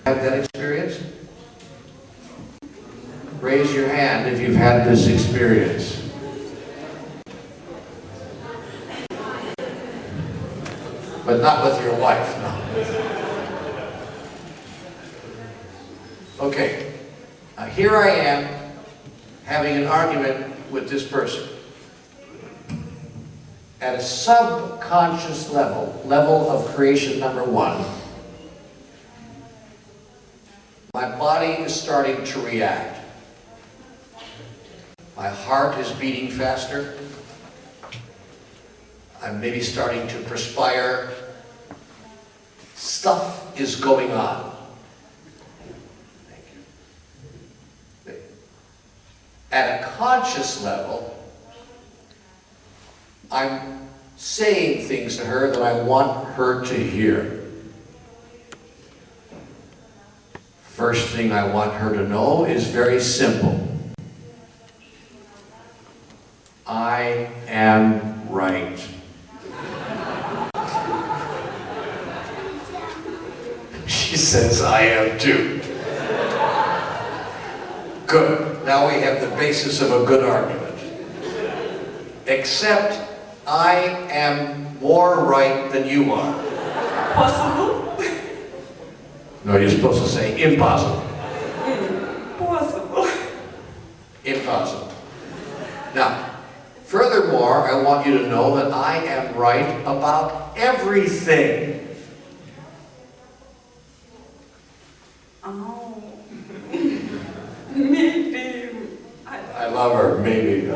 Have that experience? Raise your hand if you've had this experience. But not with your wife, no. Okay, here I am having an argument with this person. At a subconscious level of creation number 1, my body is starting to react. My heart is beating faster. I'm maybe starting to perspire. Stuff is going on. Thank you. At a conscious level, I'm saying things to her that I want her to hear. First thing I want her to know is very simple. I am right. She says, I am too. Good. Now we have the basis of a good argument. Except I am more right than you are. Possible? No, you're supposed to say impossible. Possible. Impossible. Now, furthermore, I want you to know that I am right about everything. Oh. Maybe. I love her, maybe.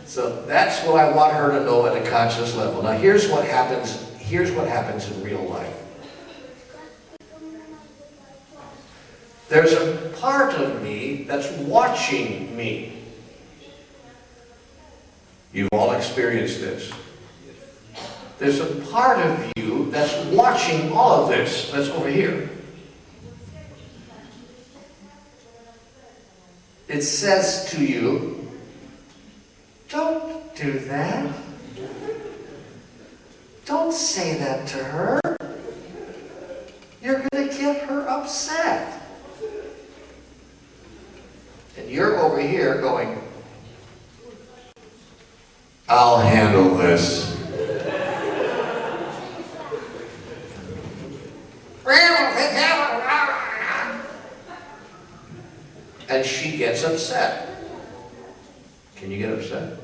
So that's what I want her to know at a conscious level. Now here's what happens in real life. There's a part of me that's watching me. You've all experienced this. There's a part of you that's watching all of this, that's over here. It says to you, don't do that. Don't say that to her. You're going to get her upset. And you're over here going, I'll handle this. And she gets upset. Can you get upset?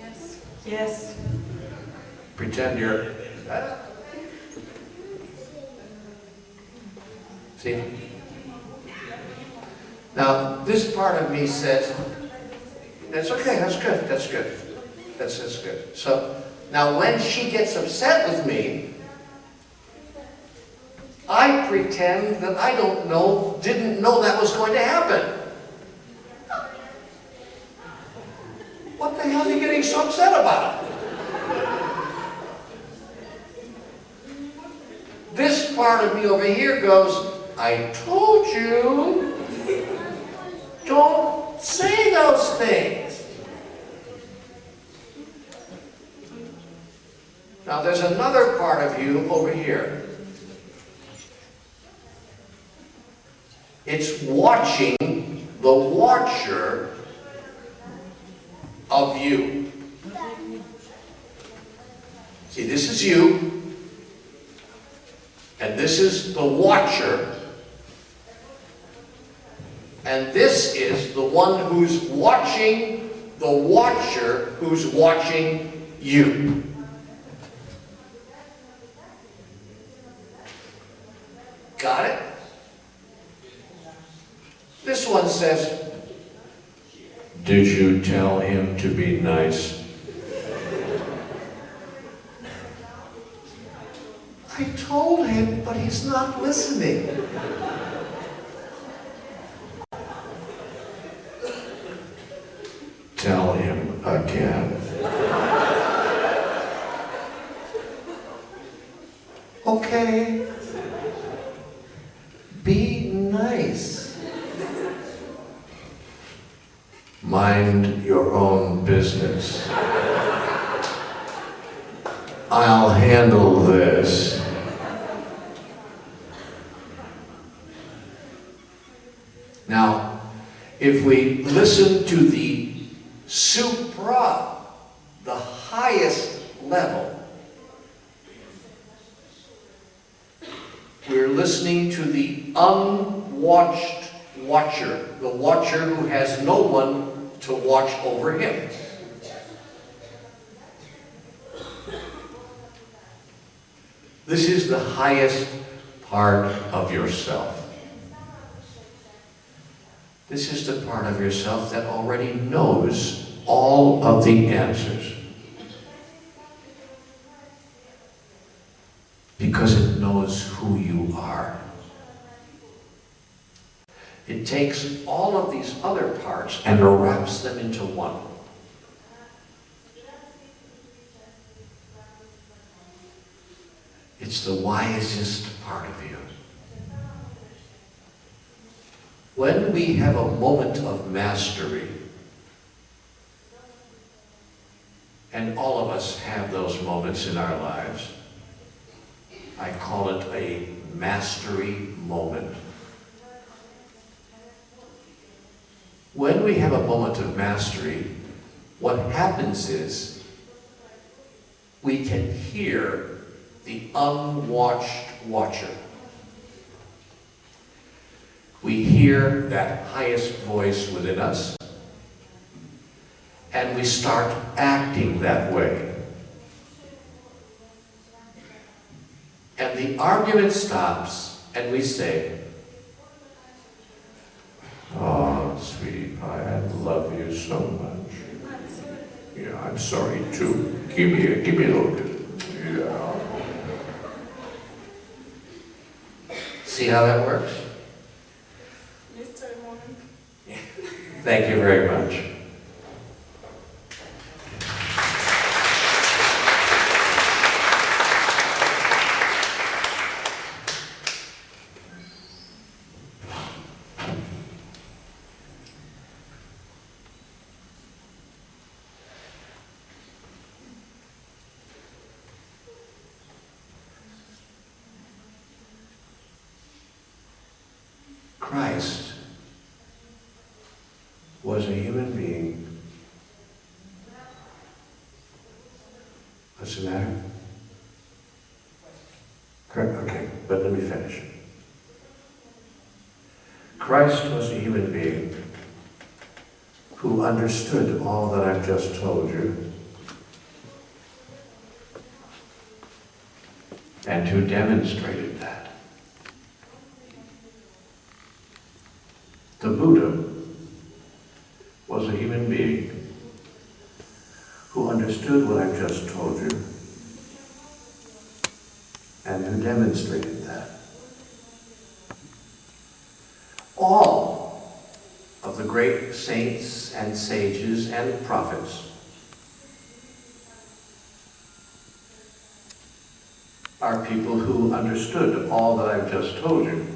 Yes. Yes. Pretend you're... See? Now, this part of me says, that's okay, that's good, that's good. That's good. So, now when she gets upset with me, I pretend that I didn't know that was going to happen. What the hell are you getting so upset about? This part of me over here goes, I told you, don't say those things. Now there's another part of you over here. It's watching the watcher of you. See, this is you, and this is the watcher, and this is the one who's watching the watcher who's watching you. Got it? This one says, did you tell him to be nice? I told him, but he's not listening. Tell him again. Okay. Be nice. Mind your own business. I'll handle this. if we listen to the supra, the highest level, we're listening to the unwatched watcher, the watcher who has no one to watch over him. This is the highest part of yourself. This is the part of yourself that already knows all of the answers. Because it knows who you are. It takes all of these other parts and wraps them into one. It's the wisest part of you. When we have a moment of mastery, and all of us have those moments in our lives, I call it a mastery moment. When we have a moment of mastery, what happens is we can hear the unwatched watcher. We hear that highest voice within us, and we start acting that way. And the argument stops, and we say, "Oh, sweetie pie, I love you so much. Yeah, I'm sorry too. Give me a little bit." Yeah. See how that works? Thank you very much. Christ was a human being. What's the matter? Okay, but let me finish. Christ was a human being who understood all that I've just told you and who demonstrated that. The Buddha was a human being who understood what I've just told you and who demonstrated that. All of the great saints and sages and prophets are people who understood all that I've just told you.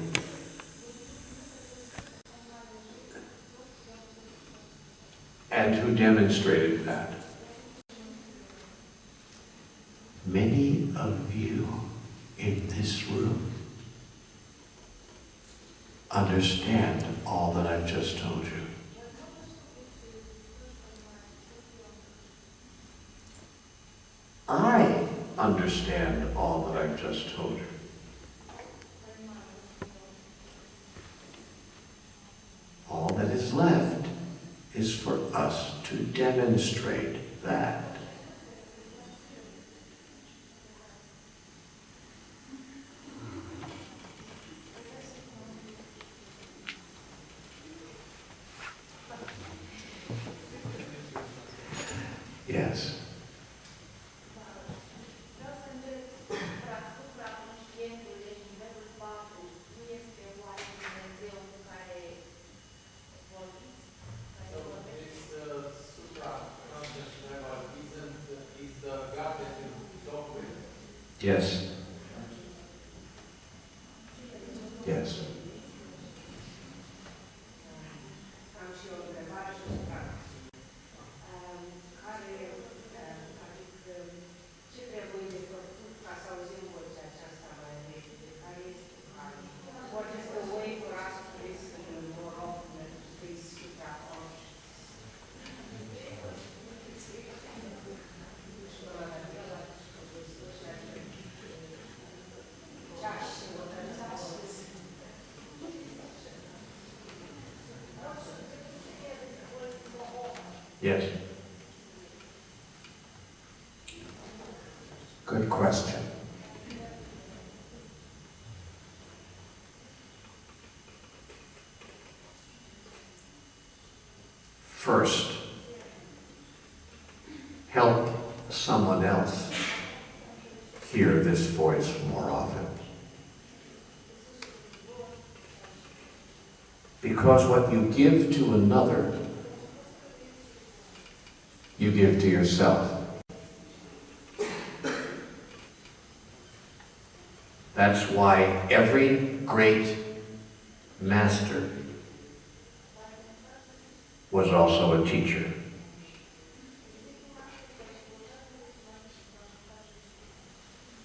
And who demonstrated that. Many of you in this room understand all that I've just told you. I understand all that I've just told you. All that is left is for us to demonstrate that. Yes. Yes. Yes. Yes. Good question. First, help someone else hear this voice more often. Because what you give to another, you give to yourself. That's why every great master was also a teacher.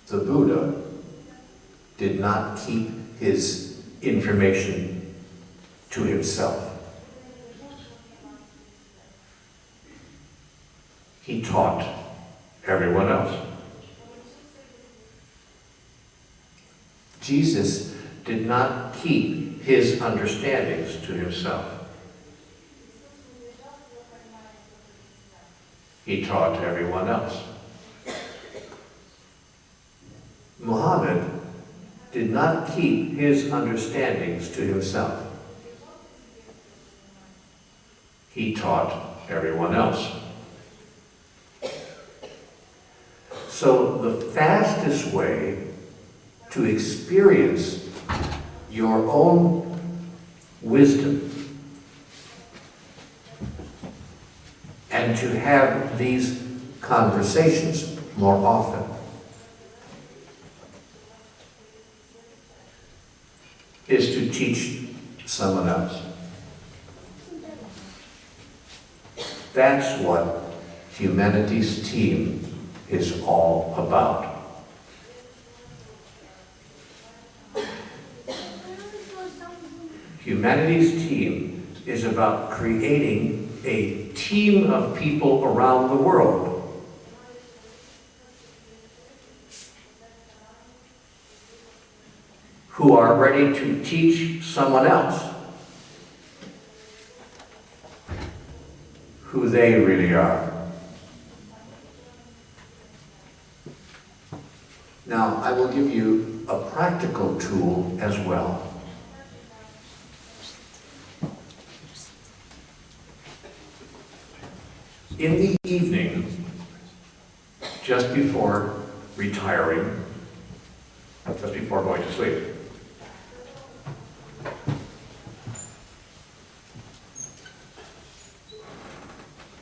The Buddha did not keep his information to himself. He taught everyone else. Jesus did not keep his understandings to himself. He taught everyone else. Muhammad did not keep his understandings to himself. He taught everyone else. So the fastest way to experience your own wisdom and to have these conversations more often is to teach someone else. That's what Humanities Team is all about. Humanities Team is about creating a team of people around the world who are ready to teach someone else who they really are. Now, I will give you a practical tool as well. In the evening, just before retiring, just before going to sleep,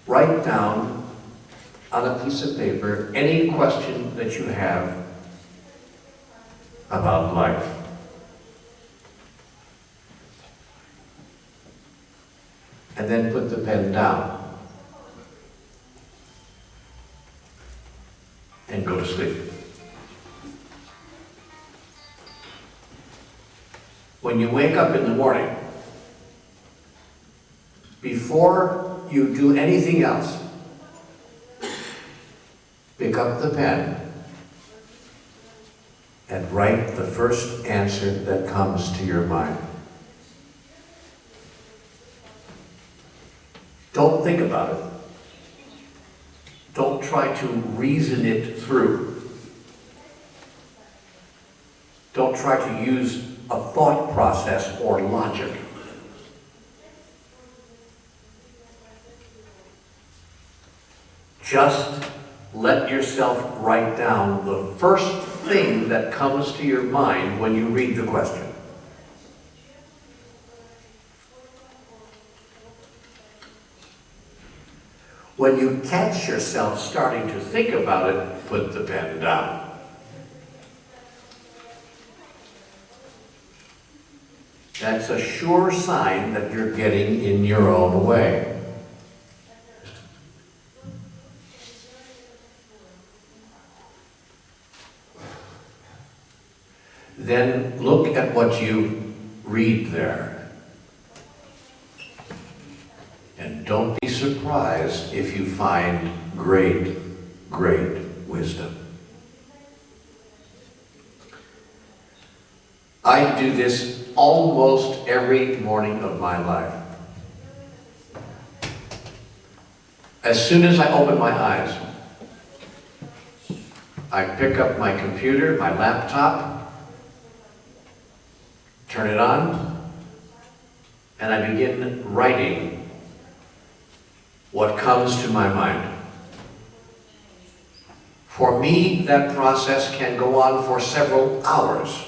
write down on a piece of paper any question that you have about life. And then put the pen down and go to sleep. When you wake up in the morning, before you do anything else, pick up the pen and write the first answer that comes to your mind. Don't think about it. Don't try to reason it through. Don't try to use a thought process or logic. Just let yourself write down the first thing that comes to your mind when you read the question. When you catch yourself starting to think about it, put the pen down. That's a sure sign that you're getting in your own way. Then look at what you read there. And don't be surprised if you find great, great wisdom. I do this almost every morning of my life. As soon as I open my eyes, I pick up my computer, my laptop, turn it on, and I begin writing what comes to my mind. For me, that process can go on for several hours.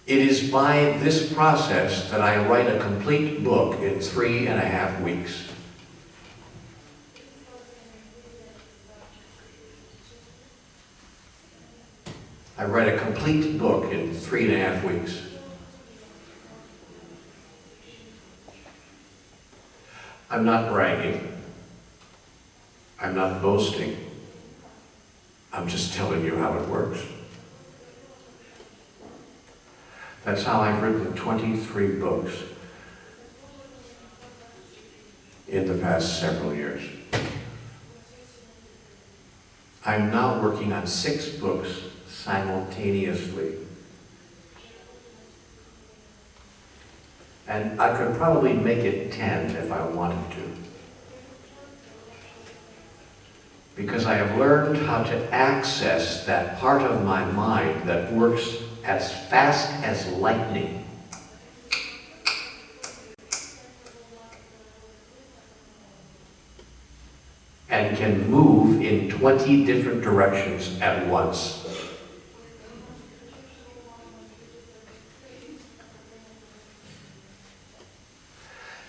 It is by this process that I write a complete book in 3.5 weeks. I write a complete book in 3.5 weeks. I'm not bragging. I'm not boasting. I'm just telling you how it works. That's how I've written 23 books in the past several years. I'm now working on 6 books simultaneously. And I could probably make it 10 if I wanted to. Because I have learned how to access that part of my mind that works as fast as lightning. And can move in 20 different directions at once.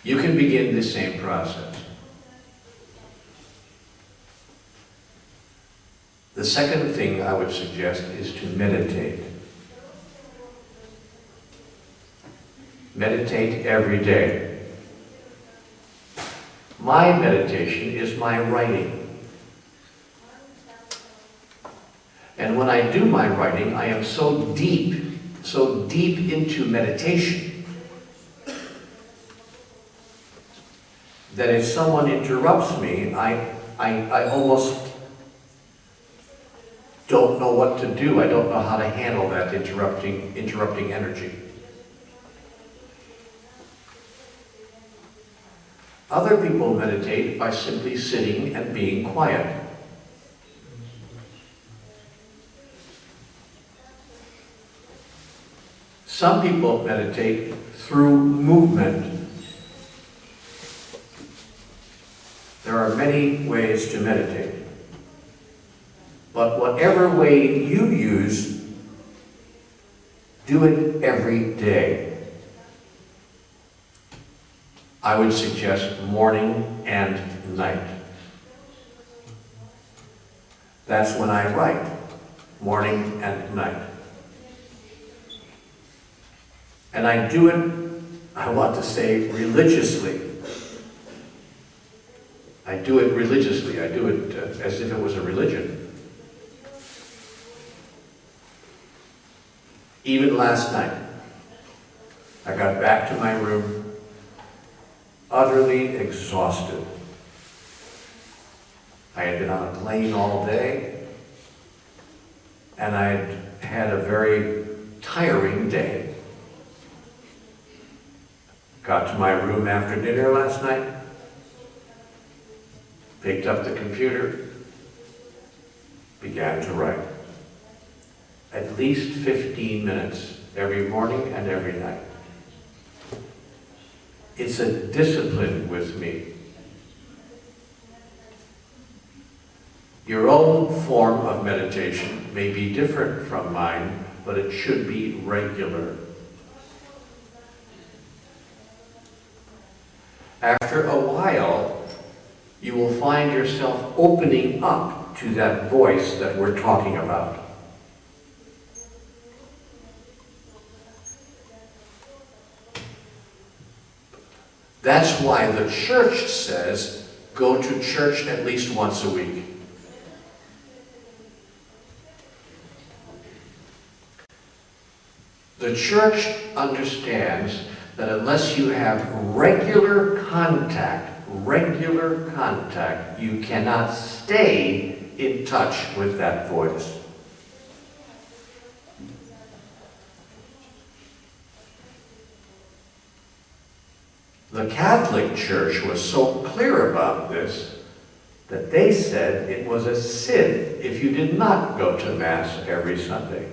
You can begin the same process. The second thing I would suggest is to meditate. Meditate every day. My meditation is my writing. And when I do my writing, I am so deep into meditation, that if someone interrupts me, I almost don't know what to do. I don't know how to handle that interrupting energy. Other people meditate by simply sitting and being quiet. Some people meditate through movement. There are many ways to meditate. But whatever way you use, do it every day. I would suggest morning and night. That's when I write, morning and night. And I do it, I want to say, religiously. I do it religiously. I do it as if it was a religion. Even last night, I got back to my room utterly exhausted. I had been on a plane all day, and I had had a very tiring day. Got to my room after dinner last night, picked up the computer, began to write. At least 15 minutes every morning and every night. It's a discipline with me. Your own form of meditation may be different from mine, but it should be regular. After a while, you will find yourself opening up to that voice that we're talking about. That's why the church says, go to church at least once a week. The church understands that unless you have regular contact, you cannot stay in touch with that voice. The Catholic Church was so clear about this that they said it was a sin if you did not go to Mass every Sunday.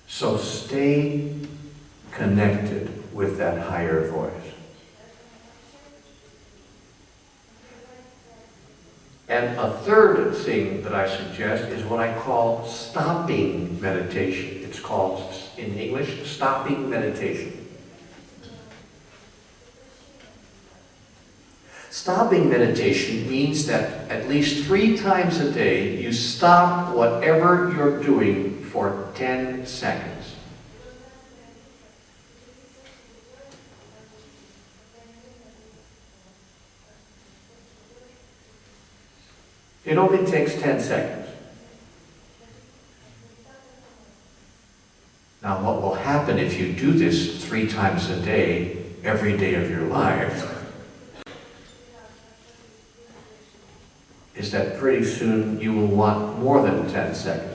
So stay connected with that higher voice. And a third thing that I suggest is what I call stopping meditation. It's called, in English, stopping meditation. Stopping meditation means that at least 3 times a day you stop whatever you're doing for 10 seconds. It only takes 10 seconds. Now, what will happen if you do this 3 times a day, every day of your life, is that pretty soon you will want more than 10 seconds.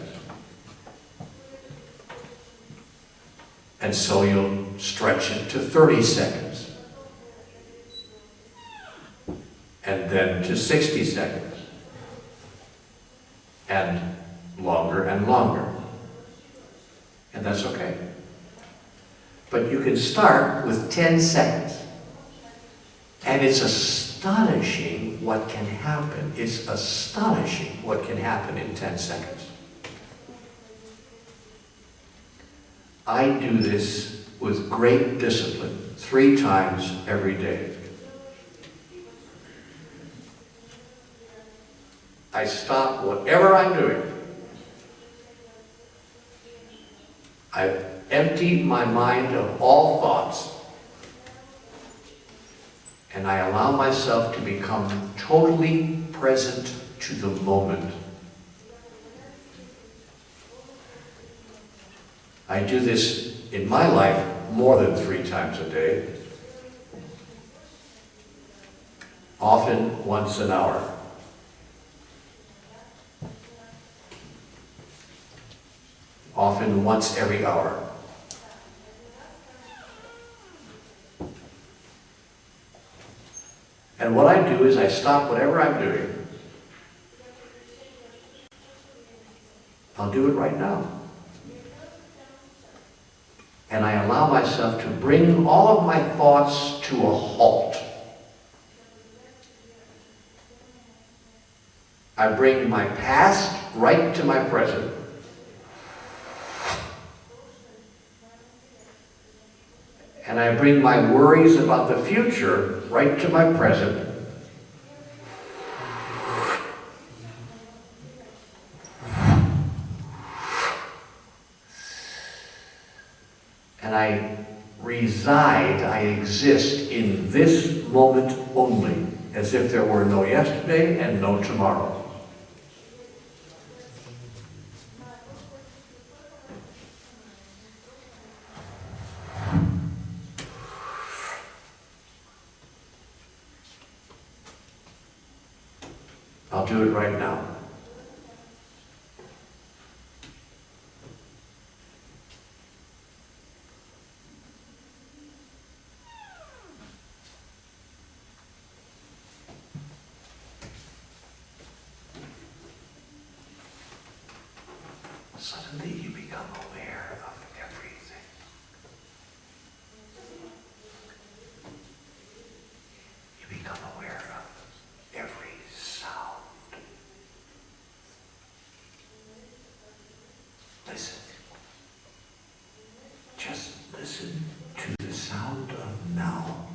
And so you'll stretch it to 30 seconds. And then to 60 seconds. And longer and longer. And that's okay. But you can start with 10 seconds. And it's astonishing what can happen. It's astonishing what can happen in 10 seconds. I do this with great discipline 3 times every day. I stop whatever I'm doing. I empty my mind of all thoughts. And I allow myself to become totally present to the moment. I do this in my life more than 3 times a day. Often once an hour. Often once every hour. And what I do is I stop whatever I'm doing. I'll do it right now. And I allow myself to bring all of my thoughts to a halt. I bring my past right to my present. And I bring my worries about the future right to my present. And I reside, I exist in this moment only, as if there were no yesterday and no tomorrow. I'll do it right now. Suddenly you become aware of everything. You become aware of every sound. Listen. Just listen to the sound of now.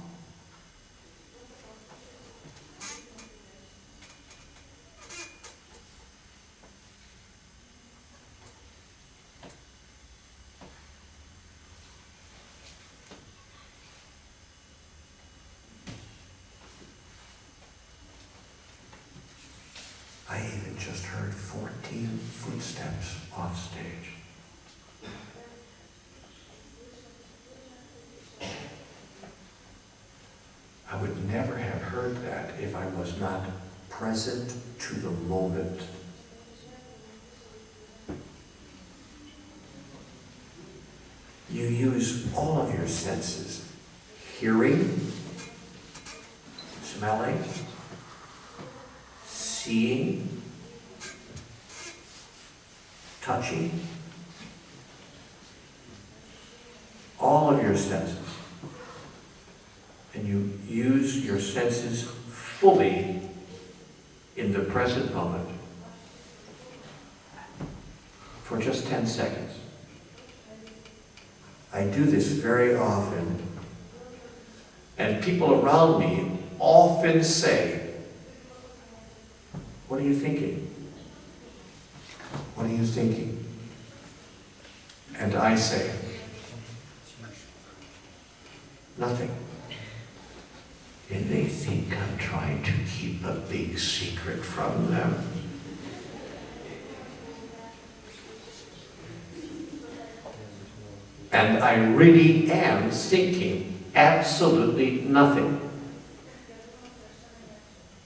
I even just heard 14 footsteps off stage. I would never have if I was not present to the moment. You use all of your senses: hearing, smelling, seeing, touching, all of your senses. And you use your senses fully in the present moment for just 10 seconds. I do this very often, and people around me often say, "What are you thinking? What are you thinking?" And I say, "Nothing." And they think I'm trying to keep a big secret from them. And I really am thinking absolutely nothing.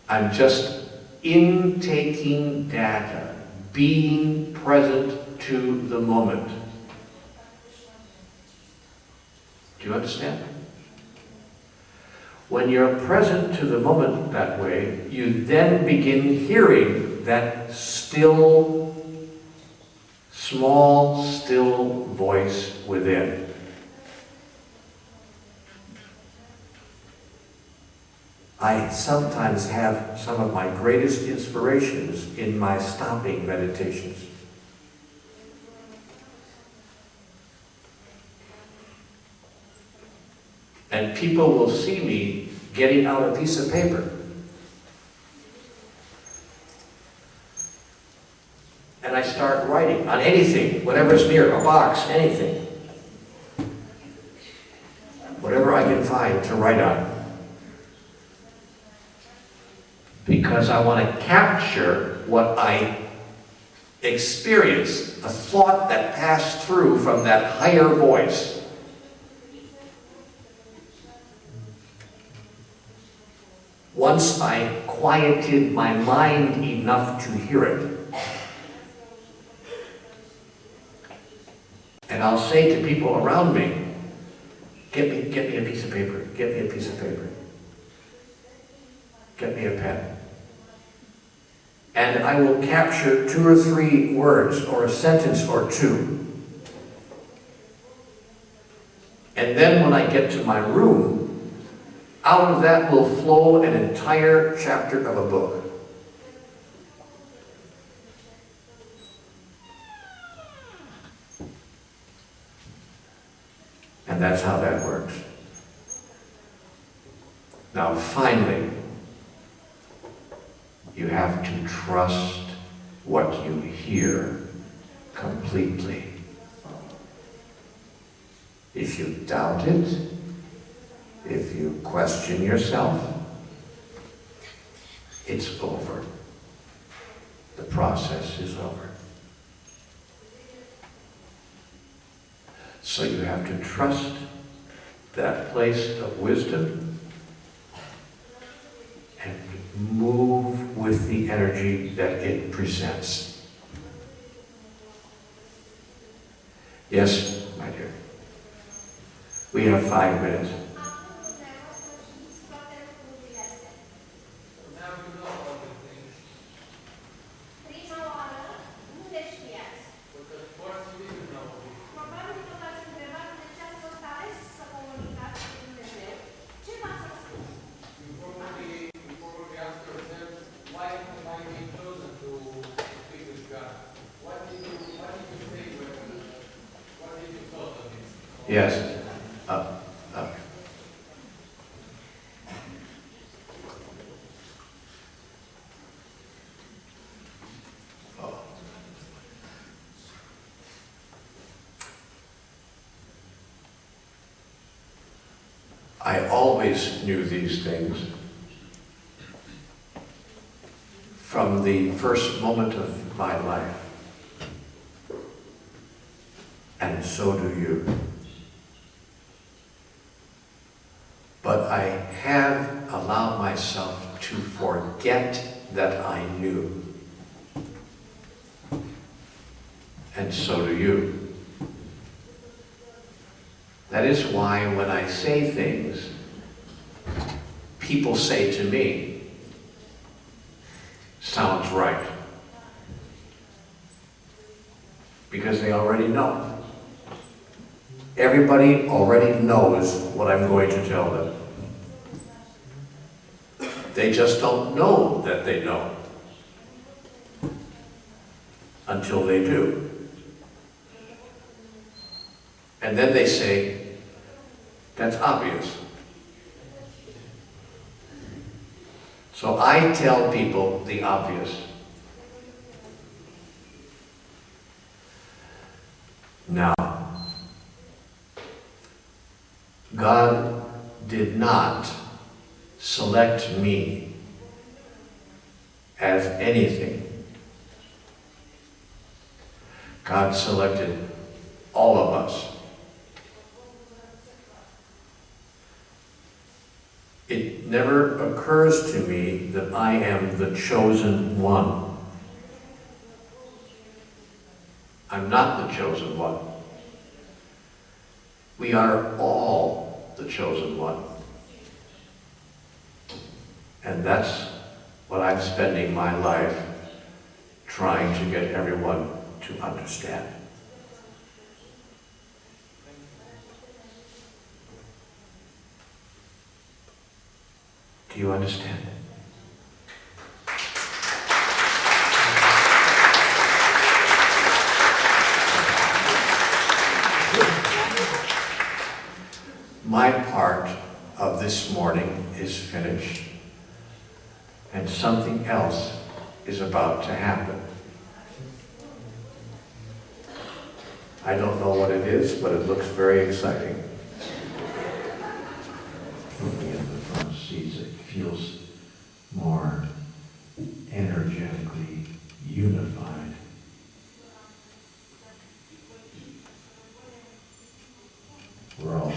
I'm just intaking data, being present to the moment. Do you understand? When you're present to the moment that way, you then begin hearing that still, small, still voice within. I sometimes have some of my greatest inspirations in my stopping meditations. And people will see me getting out a piece of paper. And I start writing on anything, whatever's near, a box, anything. Whatever I can find to write on. Because I want to capture what I experienced, a thought that passed through from that higher voice. Once I quieted my mind enough to hear it, and I'll say to people around me, get me a piece of paper, get me a piece of paper, get me a pen. And I will capture 2 or 3 words or a sentence or 2. And then when I get to my room, out of that will flow an entire chapter of a book. And that's how that works. Now finally, you have to trust what you hear completely. If you doubt it, if you question yourself, it's over. The process is over. So you have to trust that place of wisdom and move with the energy that it presents. Yes, my dear. We have 5 minutes. Yes. Up. Oh. I always knew these things from the first moment of my life. And so do you. But I have allowed myself to forget that I knew. And so do you. That is why when I say things, people say to me, sounds right. Because they already know. Everybody already knows what I'm going to tell them. They just don't know that they know until they do. And then they say, that's obvious. So I tell people the obvious. Now, God did not select me as anything. God selected all of us. It never occurs to me that I am the chosen one. I'm not the chosen one. We are all the chosen one. And that's what I'm spending my life trying to get everyone to understand. Do you understand? My part of this morning is finished, and something else is about to happen. I don't know what it is, but it looks very exciting. Looking at the front seats, it feels more energetically unified. We're all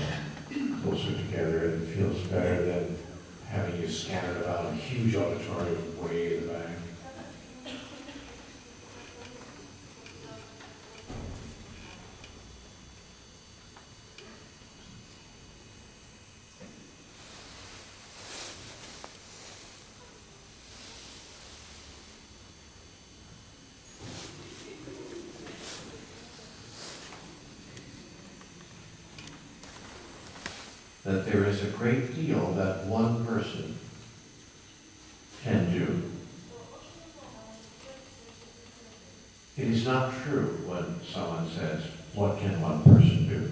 closer together, and it feels better than having you scattered about a huge auditorium way in the back. That there is a great deal that one person can do. It is not true when someone says, what can one person do?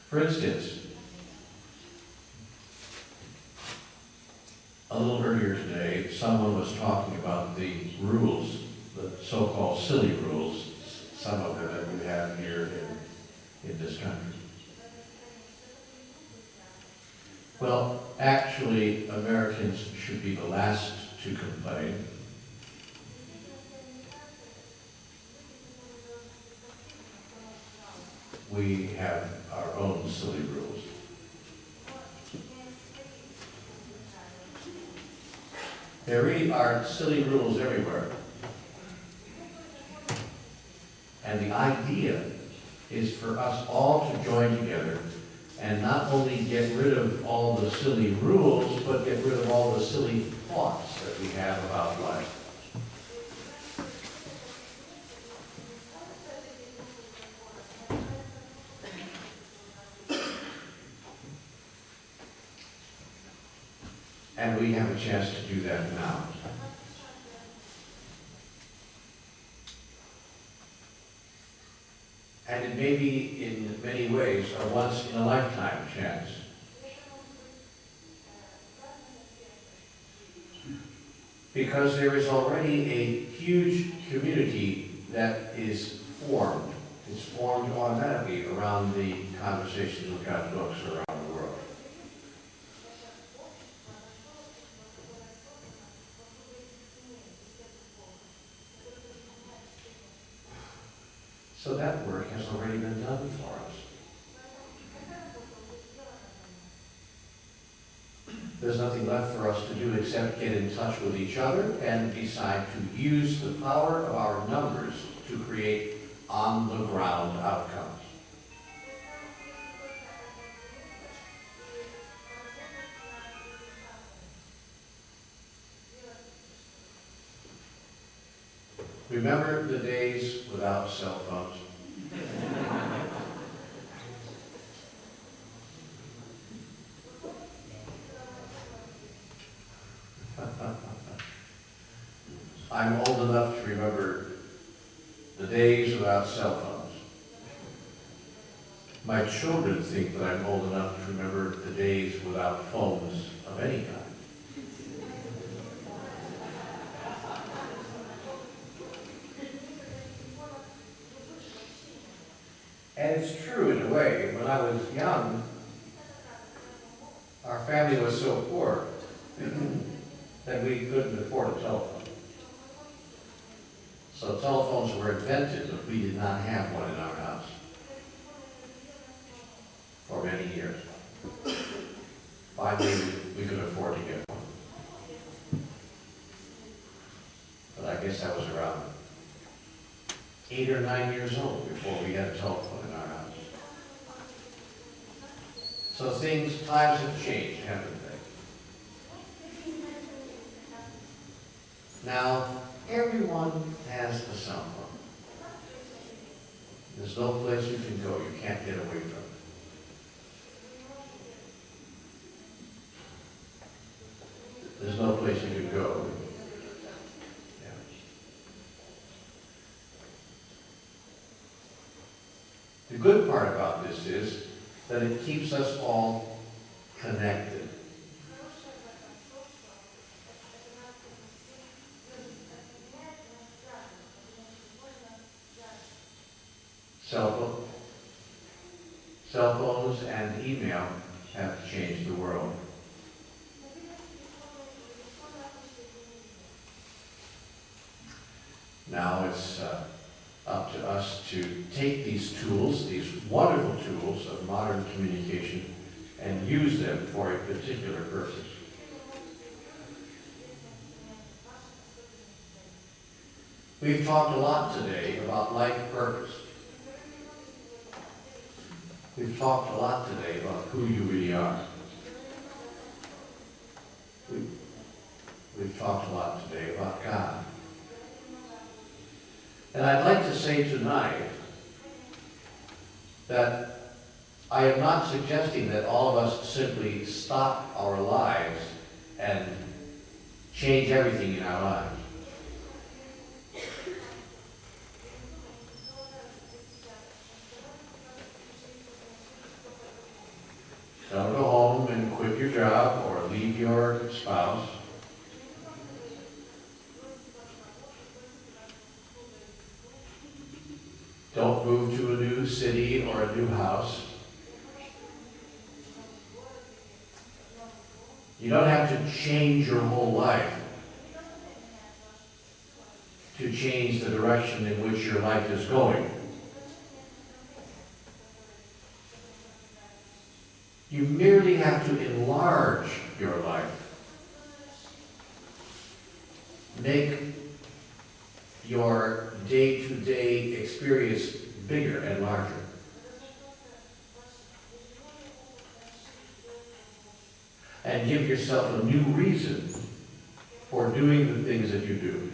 For instance, a little earlier today, someone was talking about the rules, the so-called silly rules, some of them that we have here in this country. Well, actually, Americans should be the last to complain. We have our own silly rules. There really are silly rules everywhere. And the idea is for us all to join together and not only get rid of all the silly rules, but get rid of all the silly thoughts that we have about life. And we have a chance to do that now. And it may be, in many ways, a once-in-a-lifetime chance. Because there is already a huge community that is formed. It's formed automatically around the conversations with God's books around the world. So that work has already been done for us. there's nothing left for us to do except get in touch with each other and decide to use the power of our numbers to create on-the-ground outcomes. Remember the days without cell phones? I'm old enough to remember the days without cell phones. My children think that I'm old enough to remember the days without phones of any kind. And it's true in a way. When I was young, our family was so poor that we couldn't afford a telephone. So telephones were invented, but we did not have one in our house for many years. Finally, we could afford to get one. But I guess I was around 8 or 9 years old before we had a telephone in our house. So times have changed, haven't they? Now, everyone has a cell phone. There's no place you can go. You can't get away from it. There's no place you can go. Yeah. The good part about this is that it keeps us all connected. Cell phones and email have changed the world. Now it's up to us to take these tools, these wonderful tools of modern communication, and use them for a particular purpose. We've talked a lot today about life purpose. We've talked a lot today about who you really are. We've talked a lot today about God. And I'd like to say tonight that I am not suggesting that all of us simply stop our lives and change everything in our lives. Don't go home and quit your job or leave your spouse. Don't move to a new city or a new house. You don't have to change your whole life to change the direction in which your life is going. You merely have to enlarge your life. Make your day-to-day experience bigger and larger. And give yourself a new reason for doing the things that you do.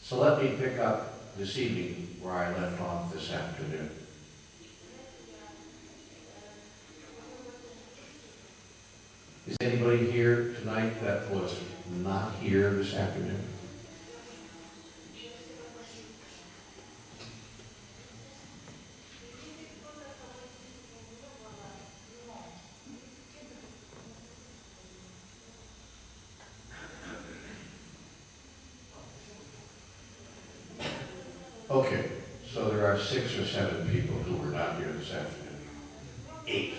So let me pick up this evening where I left off this afternoon. Is anybody here tonight that was not here this afternoon? Okay, so there are 6 or 7 people who were not here this afternoon. 8.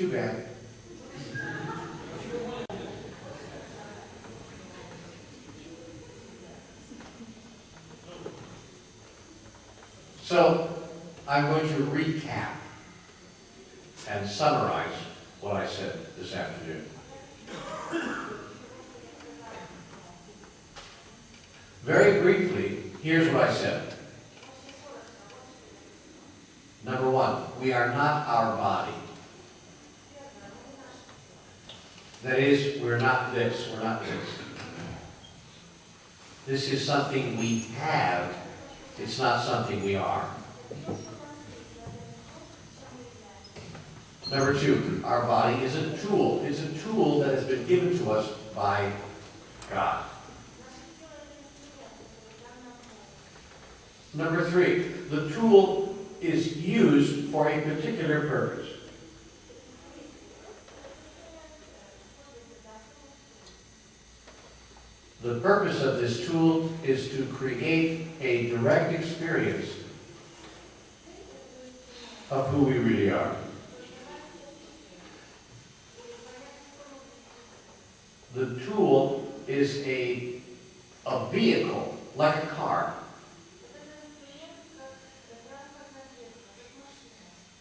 Too bad. So, I'm going to recap and summarize what I said this afternoon. Very briefly, here's what I said. Number one, we are not our body. That is, we're not this, we're not this. This is something we have, it's not something we are. Number two, our body is a tool. It's a tool that has been given to us by God. Number three, the tool is used for a particular purpose. The purpose of this tool is to create a direct experience of who we really are. The tool is a vehicle, like a car,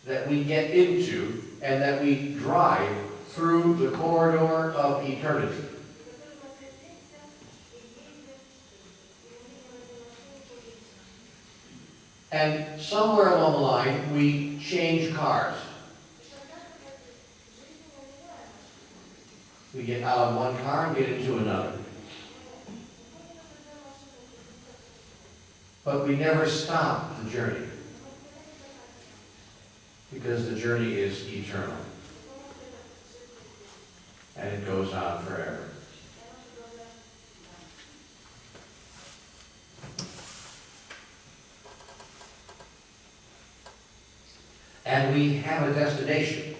that we get into and that we drive through the corridor of eternity. And somewhere along the line, we change cars. We get out of one car and get into another. But we never stop the journey, because the journey is eternal. And it goes on forever. And we have a destination.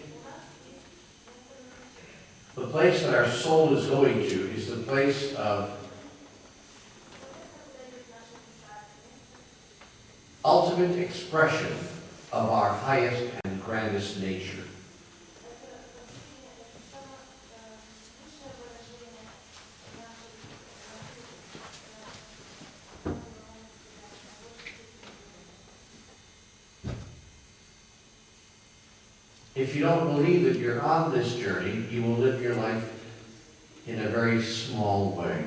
The place that our soul is going to is the place of ultimate expression of our highest and grandest nature. If you don't believe that you're on this journey, you will live your life in a very small way.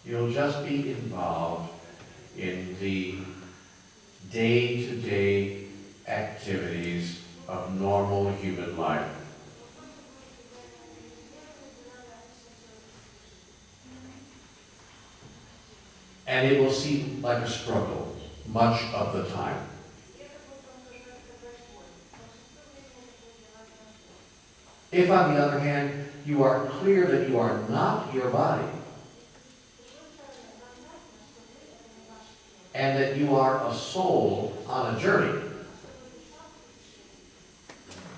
You'll just be involved in the day-to-day activities of normal human life. And it will seem like a struggle much of the time. If, on the other hand, you are clear that you are not your body, and that you are a soul on a journey,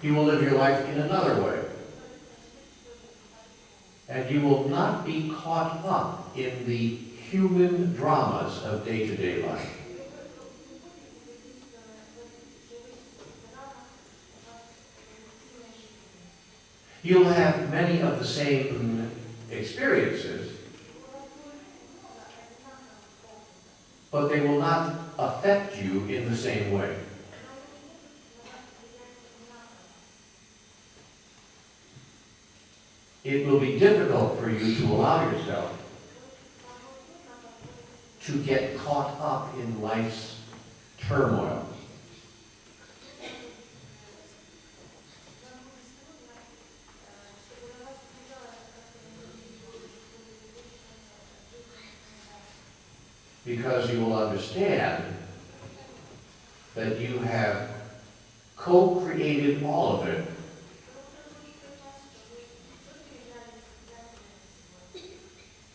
you will live your life in another way. And you will not be caught up in the human dramas of day-to-day life. You'll have many of the same experiences, but they will not affect you in the same way. It will be difficult for you to allow yourself to get caught up in life's turmoil. Because you will understand that you have co-created all of it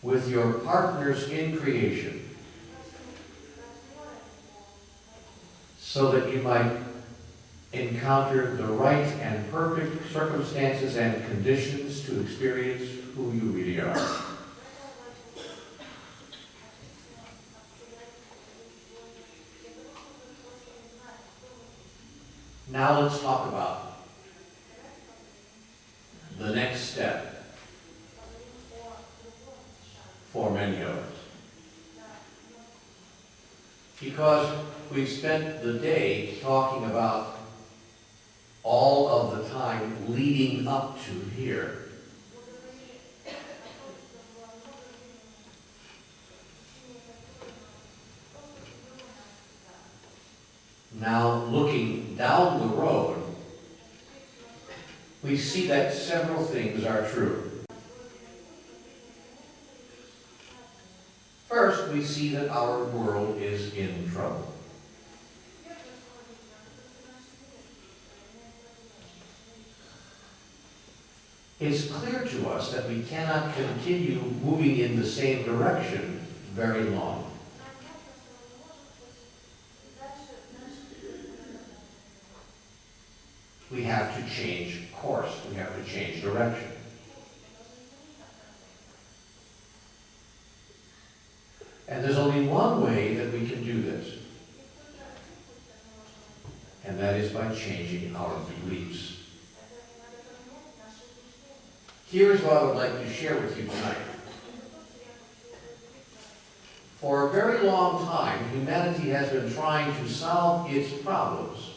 with your partners in creation, so that you might encounter the right and perfect circumstances and conditions to experience who you really are. Now let's talk about the next step for many of us. Because we've spent the day talking about all of the time leading up to here. Now, looking down the road, we see that several things are true. First, we see that our world is in trouble. It's clear to us that we cannot continue moving in the same direction very long. We have to change course. We have to change direction. And there's only one way that we can do this. And that is by changing our beliefs. Here's what I would like to share with you tonight. For a very long time, humanity has been trying to solve its problems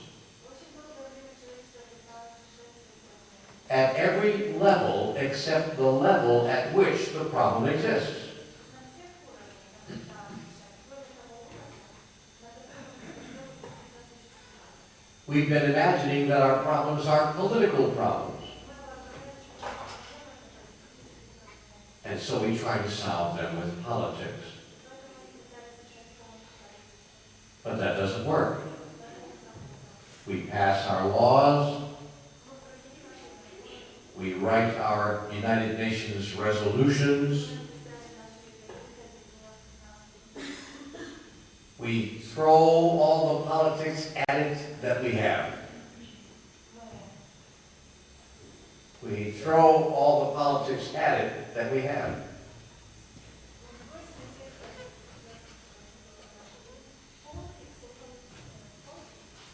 at every level except the level at which the problem exists. We've been imagining that our problems are political problems. And so we try to solve them with politics. But that doesn't work. We pass our laws. We write our United Nations resolutions. We throw all the politics at it that we have. We throw all the politics at it that we have.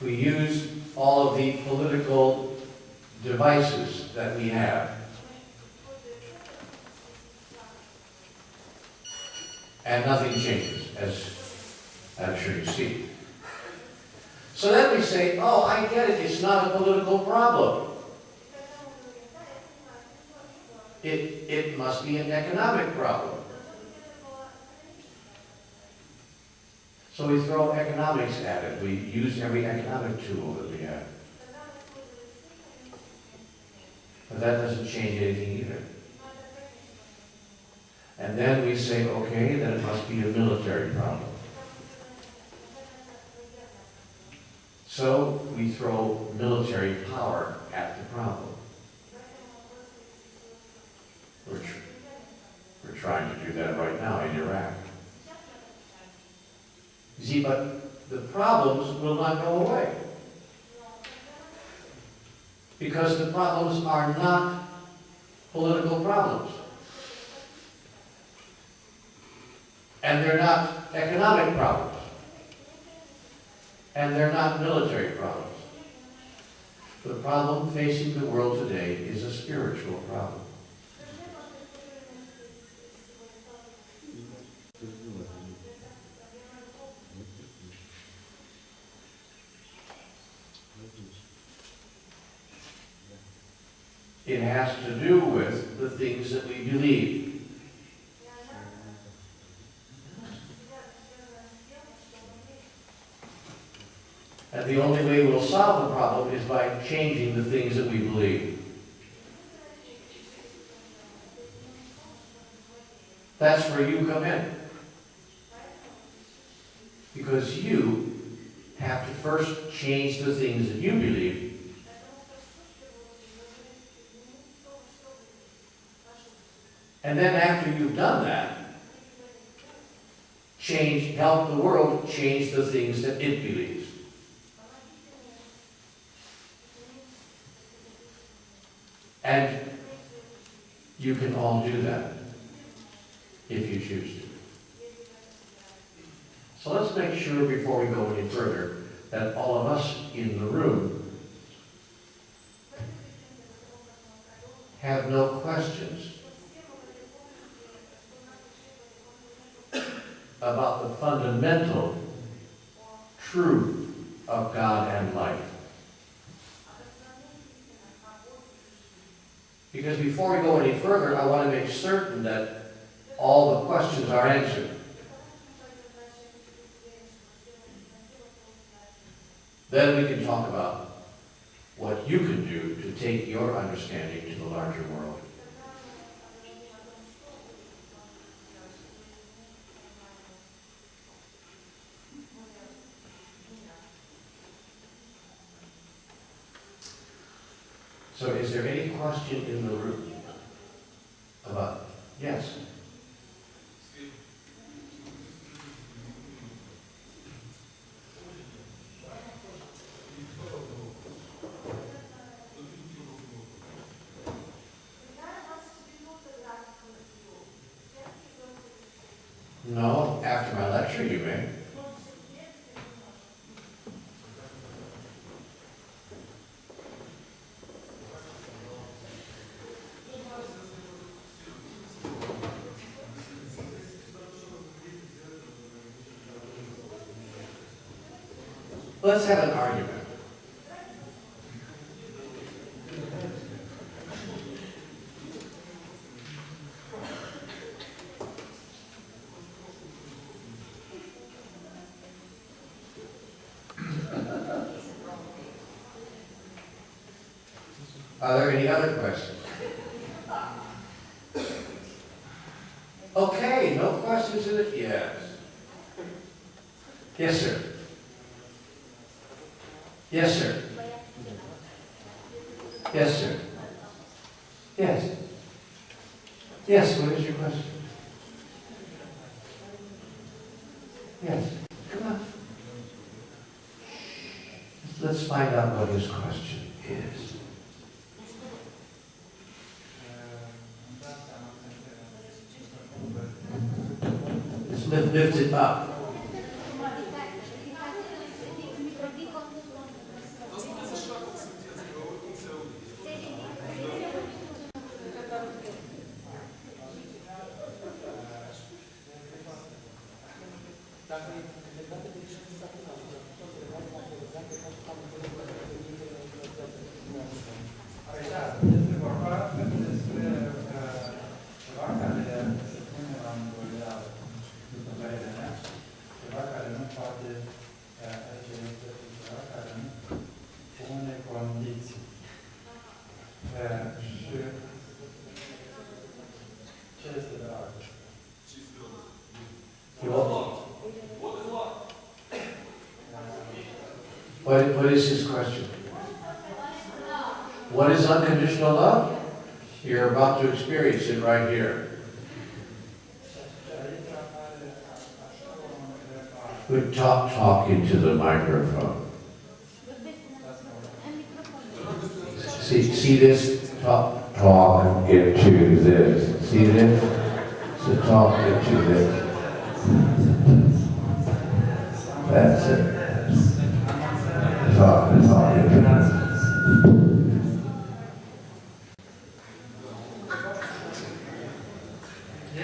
We use all of the political devices that we have. And nothing changes, as I'm sure you see. So then we say, oh, I get it, it's not a political problem. It must be an economic problem. So we throw economics at it. We use every economic tool that we have. But that doesn't change anything either. And then we say, okay, then it must be a military problem. So we throw military power at the problem. We're trying to do that right now in Iraq. You see, but the problems will not go away. Because the problems are not political problems. And they're not economic problems. And they're not military problems. The problem facing the world today is a spiritual problem. It has to do with the things that we believe. And the only way we'll solve the problem is by changing the things that we believe. That's where you come in. Because you have to first change the things that you believe. And then after you've done that, help the world change the things that it believes. And you can all do that if you choose to. So let's make sure before we go any further that all of us in the room have no questions about the fundamental truth of God and life. Because before we go any further, I want to make certain that all the questions are answered. Then we can talk about what you can do to take your understanding to the larger world. So is there any question in the room about, yes? No, after my lecture you may. Let's have an argument. Are there any other questions? Okay, no questions in it? Yes. Yes, sir. Yes, sir. Yes, sir. Yes. Yes, what is your question? Yes. Come on. Let's find out what his question is. Let's lift it up. What is his question? What is unconditional love? You're about to experience it right here. Good talk into the microphone. See this? Talk into this. See this? So talk into this. That's it. Talk into this.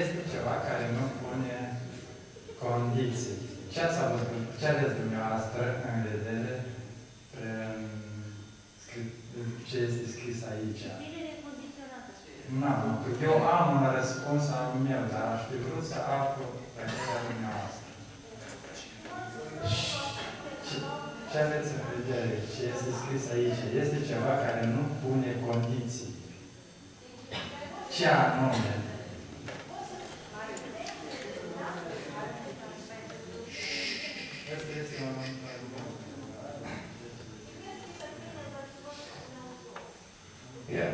Este ceva care nu pune condiții. Ce aveți dumneavoastră în vedere ce este scris aici? Nu, eu am un răspuns al meu, dar aș fi vrut să aflu părerea dumneavoastră. Ce aveți în vedere? Ce este scris aici? Este ceva care nu pune condiții. Ce anume? Yeah.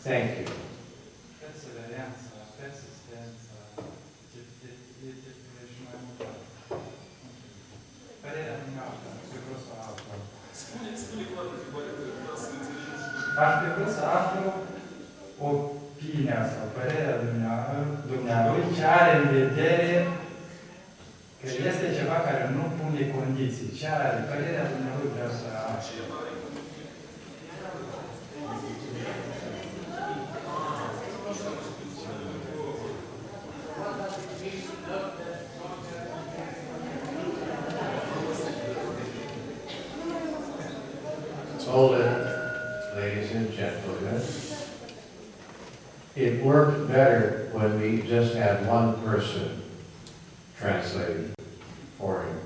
Thank you. Perseverența, persistența, și mai mult. Părerea dumneavoastră, aș fi vrut să aflu. Aș fi vrut să aflu opinia sau părerea dumneavoastră, ce are în vedere că este ceva care nu pune condiții. Ce are părerea dumneavoastră vreau să aflu. Hold it, ladies and gentlemen. It worked better when we just had one person translating for him.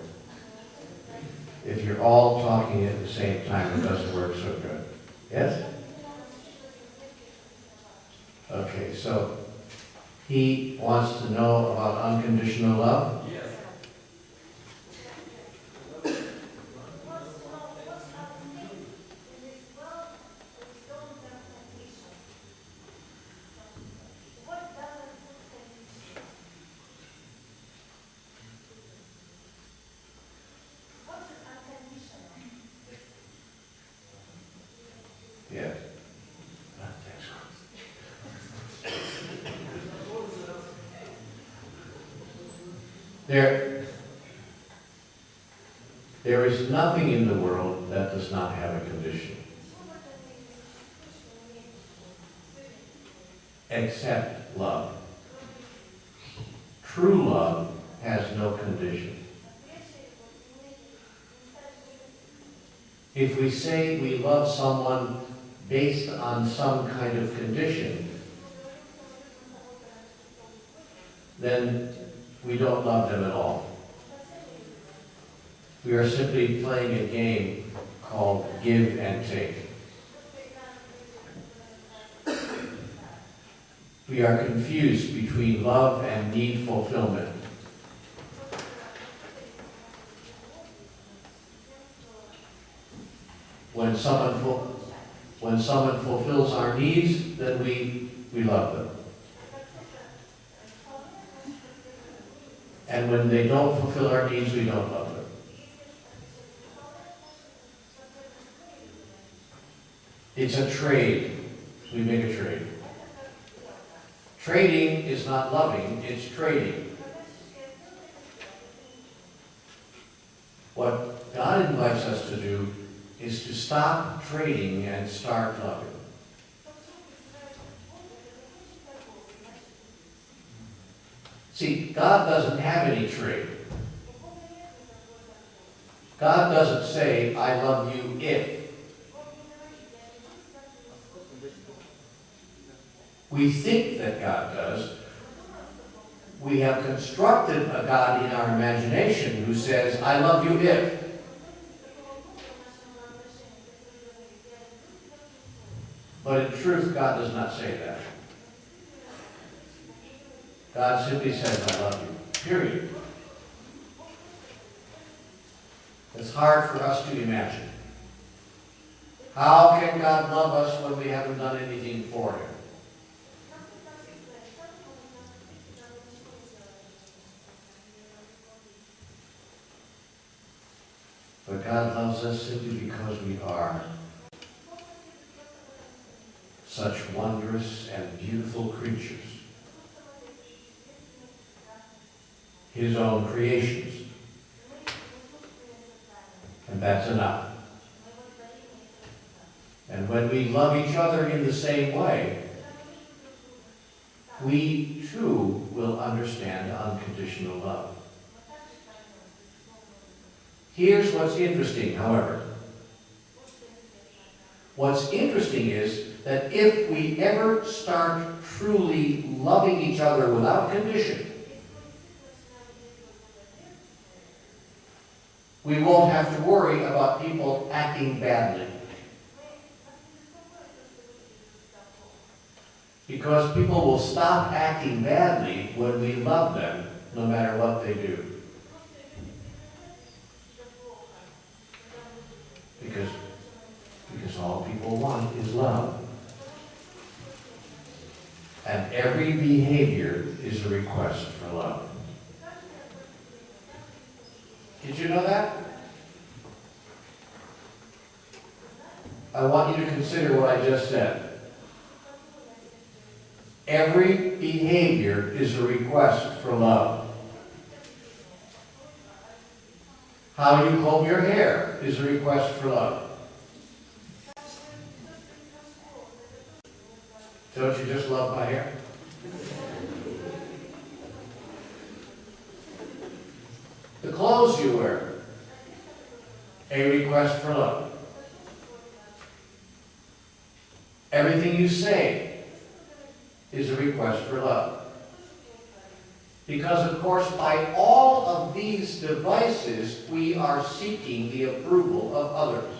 If you're all talking at the same time, it doesn't work so good. Yes? Okay, so he wants to know about unconditional love. Yes. There is nothing in the world that does not have a condition, except love. True love has no condition. If we say we love someone based on some kind of condition, then we don't love them at all. We are simply playing a game called give and take. We are confused between love and need fulfillment. When someone fulfills our needs, then we love them. And when they don't fulfill our needs, we don't love them. It's a trade. We make a trade. Trading is not loving, it's trading. What God invites us to do is to stop trading and start loving. See, God doesn't have any trade. God doesn't say, I love you if. We think that God does. We have constructed a God in our imagination who says, I love you if. But in truth, God does not say that. God simply says, I love you, period. It's hard for us to imagine. How can God love us when we haven't done anything for him? But God loves us simply because we are such wondrous and beautiful creatures. His own creations. And that's enough. And when we love each other in the same way, we too will understand unconditional love. Here's what's interesting, however. What's interesting is that if we ever start truly loving each other without condition, we won't have to worry about people acting badly. Because people will stop acting badly when we love them, no matter what they do. Because all people want is love. And every behavior is a request for love. Did you know that? I want you to consider what I just said. Every behavior is a request for love. How you comb your hair is a request for love. Don't you just love my hair? The clothes you wear, a request for love. Everything you say is a request for love. Because, of course, by all of these devices, we are seeking the approval of others.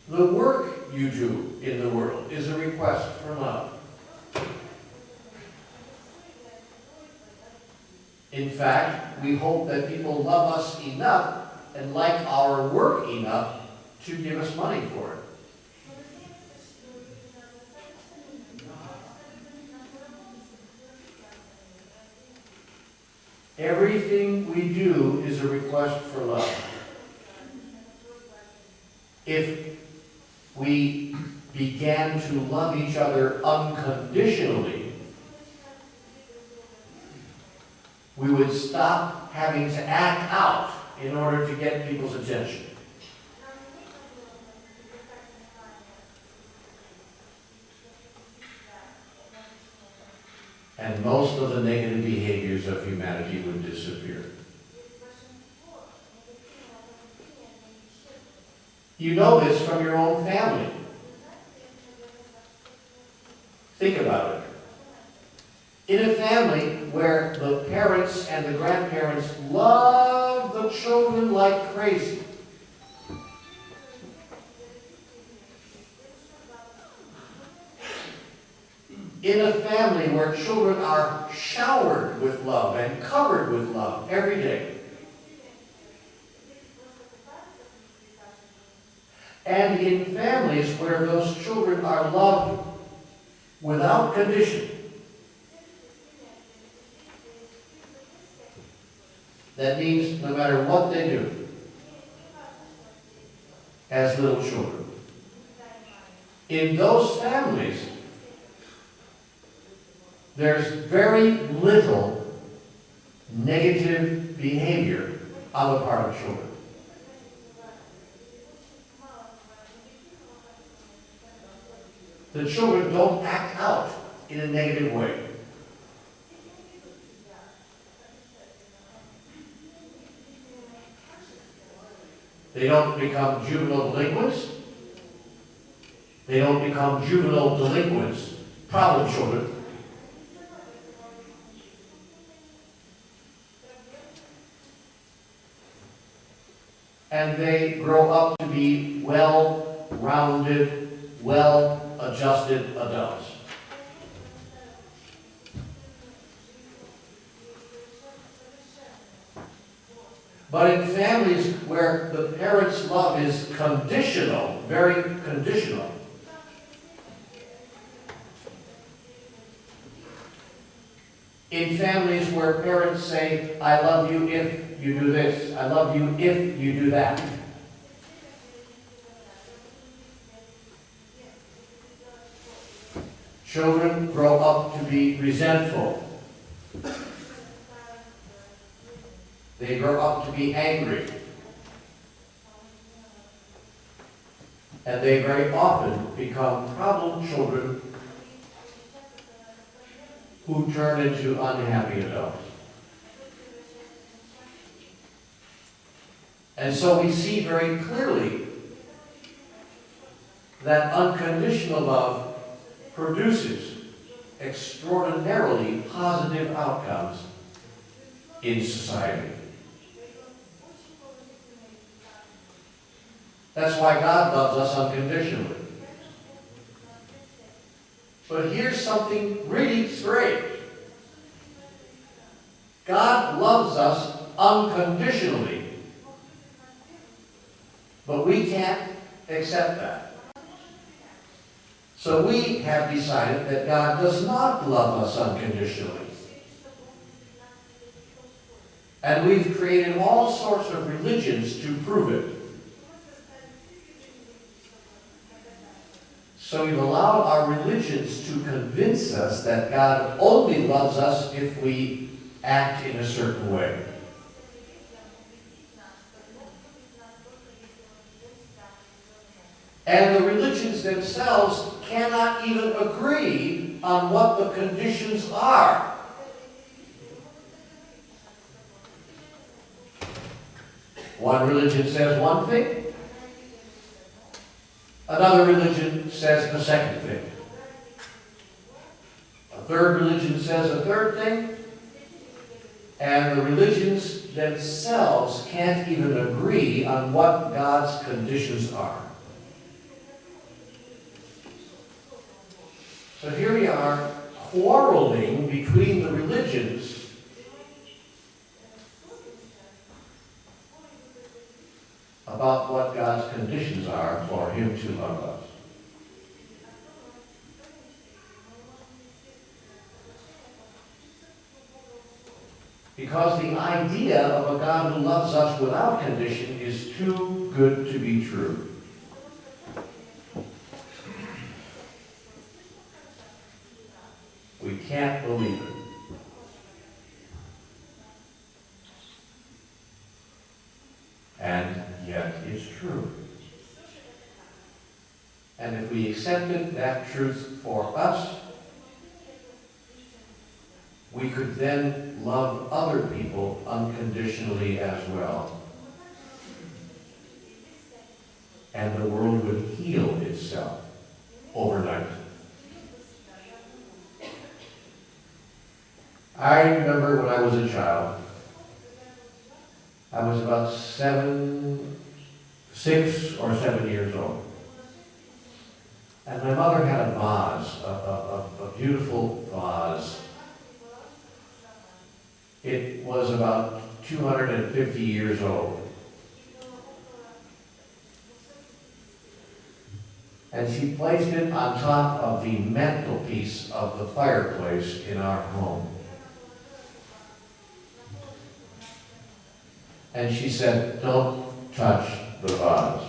The work you do in the world is a request for love. In fact, we hope that people love us enough and like our work enough to give us money for it. Everything we do is a request for love. If we began to love each other unconditionally, we would stop having to act out in order to get people's attention. And most of the negative behaviors of humanity would disappear. You know this from your own family. Think about it. In a family where the parents and the grandparents love the children like crazy, in a family where children are showered with love and covered with love every day, and in families where those children are loved without condition, that means no matter what they do as little children, in those families, there's very little negative behavior on the part of children. The children don't act out in a negative way. They don't become juvenile delinquents. They don't become juvenile delinquents, problem children. And they grow up to be well-rounded, well-adjusted adults. But in families where the parents' love is conditional, very conditional, in families where parents say, I love you if you do this, I love you if you do that, children grow up to be resentful. They grow up to be angry. And they very often become problem children who turn into unhappy adults. And so we see very clearly that unconditional love produces extraordinarily positive outcomes in society. That's why God loves us unconditionally. But here's something really strange. God loves us unconditionally, but we can't accept that. So we have decided that God does not love us unconditionally. And we've created all sorts of religions to prove it. So we've allowed our religions to convince us that God only loves us if we act in a certain way. And the religions themselves cannot even agree on what the conditions are. One religion says one thing, another religion says a second thing. A third religion says a third thing, and the religions themselves can't even agree on what God's conditions are. So here we are quarreling between the religions about what God's conditions are for Him to love us. Because the idea of a God who loves us without condition is too good to be true. We can't believe it. And yet it's true. And if we accepted that truth for us, we could then love other people unconditionally as well. And the world would heal itself overnight. I remember when I was a child, I was about 6 or 7 years old. And my mother had a vase, a beautiful vase. It was about 250 years old. And she placed it on top of the mantelpiece of the fireplace in our home. And she said, "Don't touch the vase.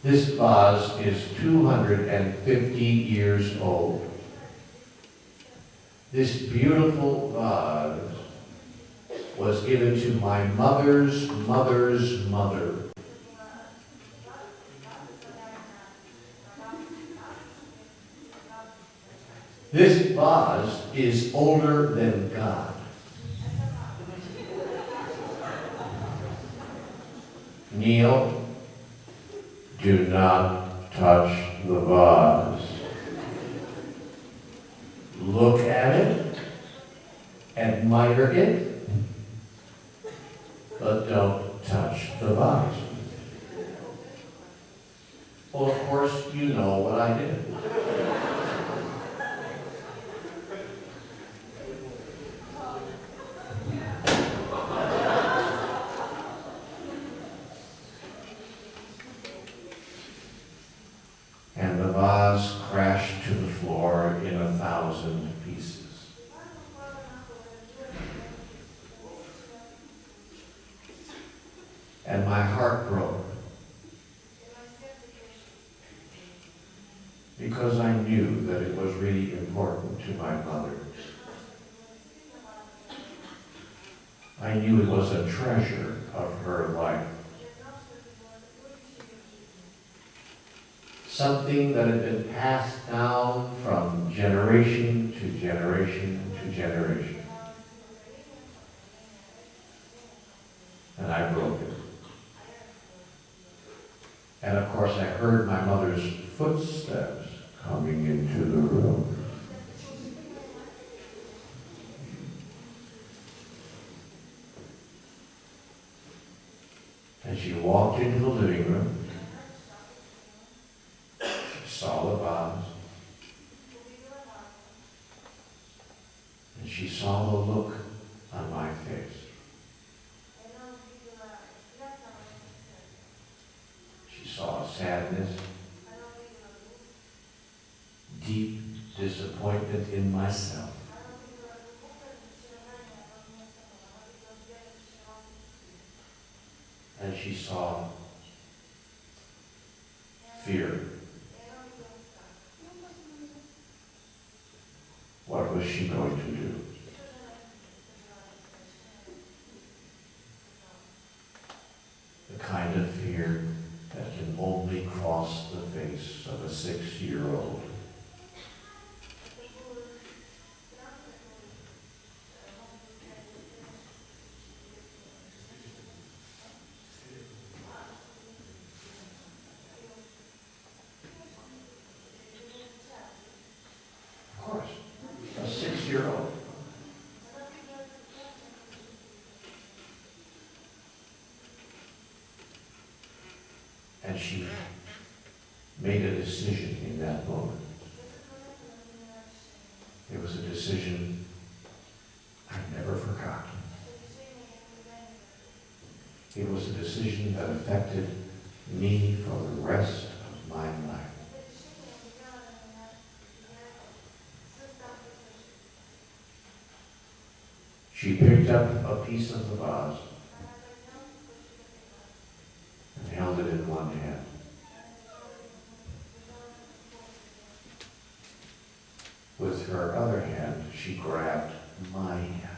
This vase is 250 years old. This beautiful vase was given to my mother's mother's mother. This vase is older than God. Neale, do not touch the vase. Look at it, admire it, but don't touch the vase." Well, of course, you know what I did. And the vase crashed to the floor in 1,000 pieces. And my heart broke. Because I knew that it was really important to my mother. I knew it was a treasure of her life. Something that had been passed down from generation to generation to generation. And I broke it. And of course I heard my mother's footsteps coming into the room. And she walked into the living room. Saw the vase, and she saw the look on my face. She saw sadness, deep disappointment in myself. And she saw fear. What was she going to do? The kind of fear that can only cross face of a 6-year-old. Of course, a 6-year-old. And she made a decision in that moment. It was a decision I never forgot. It was a decision that affected me for the rest of my life. She picked up a piece of the vase and held it in one hand. With her other hand, she grabbed my hand.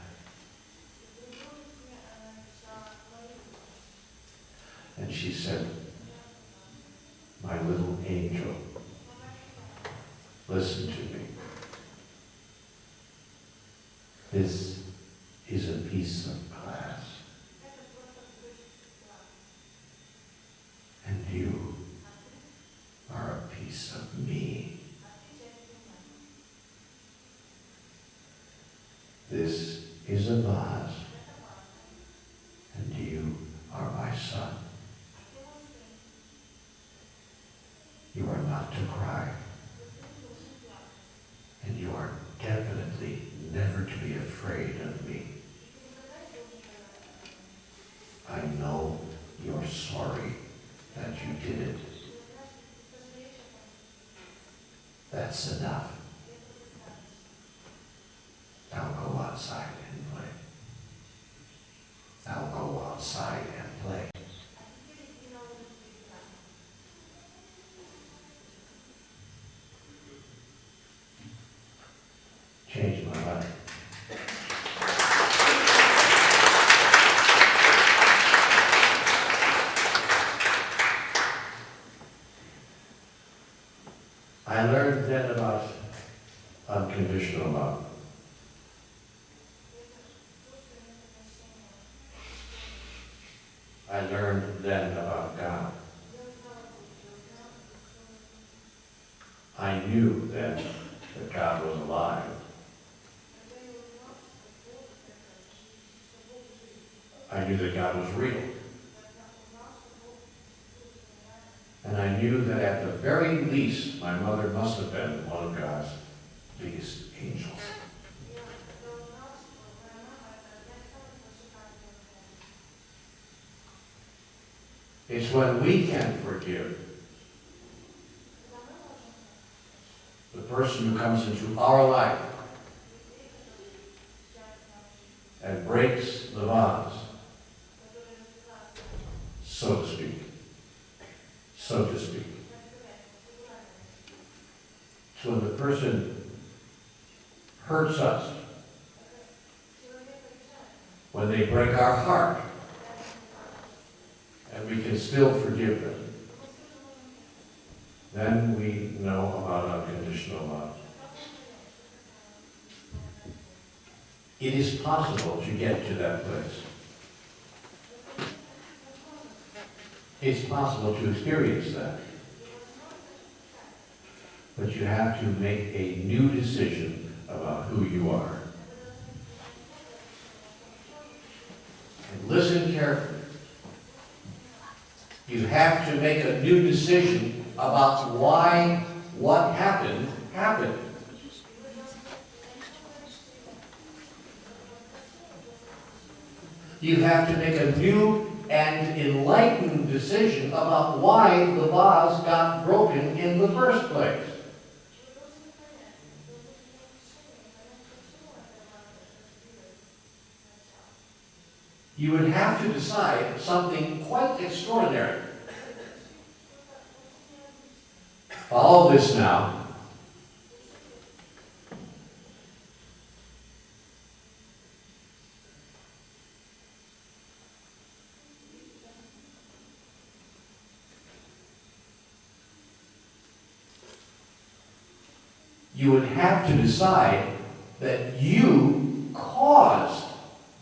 And she said, "My little angel, listen to me. This is a piece of glass. And you are a piece of me. This is a vase, and you are my son. You are not to cry, and you are definitely never to be afraid of me. I know you're sorry that you did it. That's enough. Now go outside and play. Now go outside and play." Changed my life. I learned then about unconditional love. I learned then about God. I knew then that God was alive. I knew that God was real. And I knew that at the very least, my mother must have been one of God's biggest angels. It's when we can forgive the person who comes into our life and breaks the vase, so to speak. So to speak. So when the person hurts us, when they break our heart, and we can still forgive them, then we know about unconditional love. It is possible to get to that place. It's possible to experience that. But you have to make a new decision about who you are. And listen carefully. You have to make a new decision about why what happened, happened. You have to make a new and enlightened decision about why the vase got broken in the first place. You would have to decide something quite extraordinary. Follow this now. you would have to decide that you caused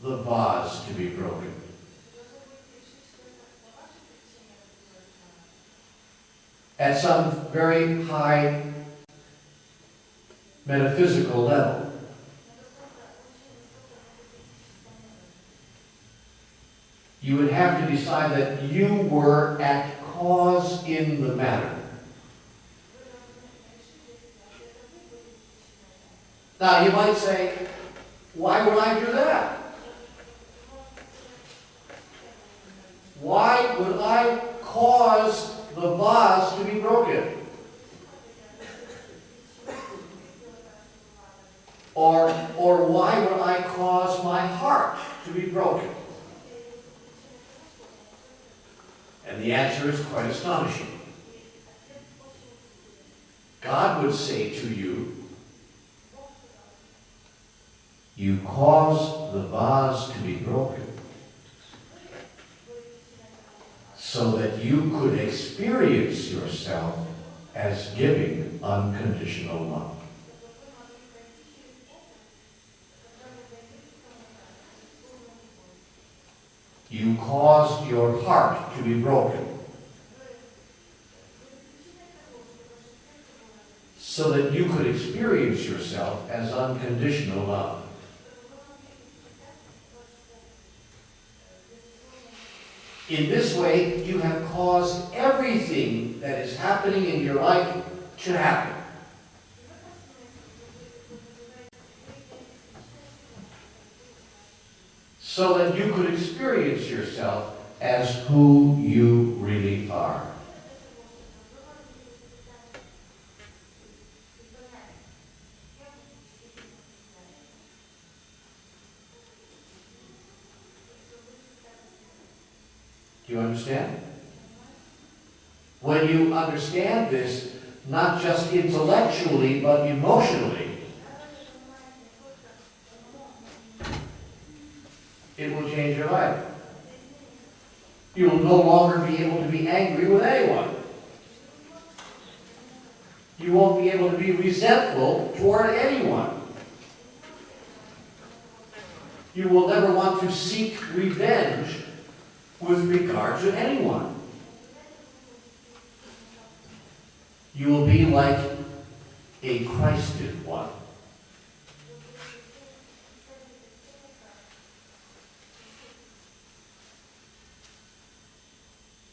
the vase to be broken. At some very high metaphysical level. You would have to decide that you were at cause in the matter. Now you might say, why would I do that? Why would I cause the vase to be broken? Or why would I cause my heart to be broken? And the answer is quite astonishing. God would say to you, you caused the vase to be broken so that you could experience yourself as giving unconditional love. You caused your heart to be broken so that you could experience yourself as unconditional love. In this way, you have caused everything that is happening in your life to happen. So that you could experience yourself as who you really are. Do you understand? When you understand this, not just intellectually, but emotionally, it will change your life. You will no longer be able to be angry with anyone. You won't be able to be resentful toward anyone. You will never want to seek revenge with regard to anyone. You will be like a Christed one.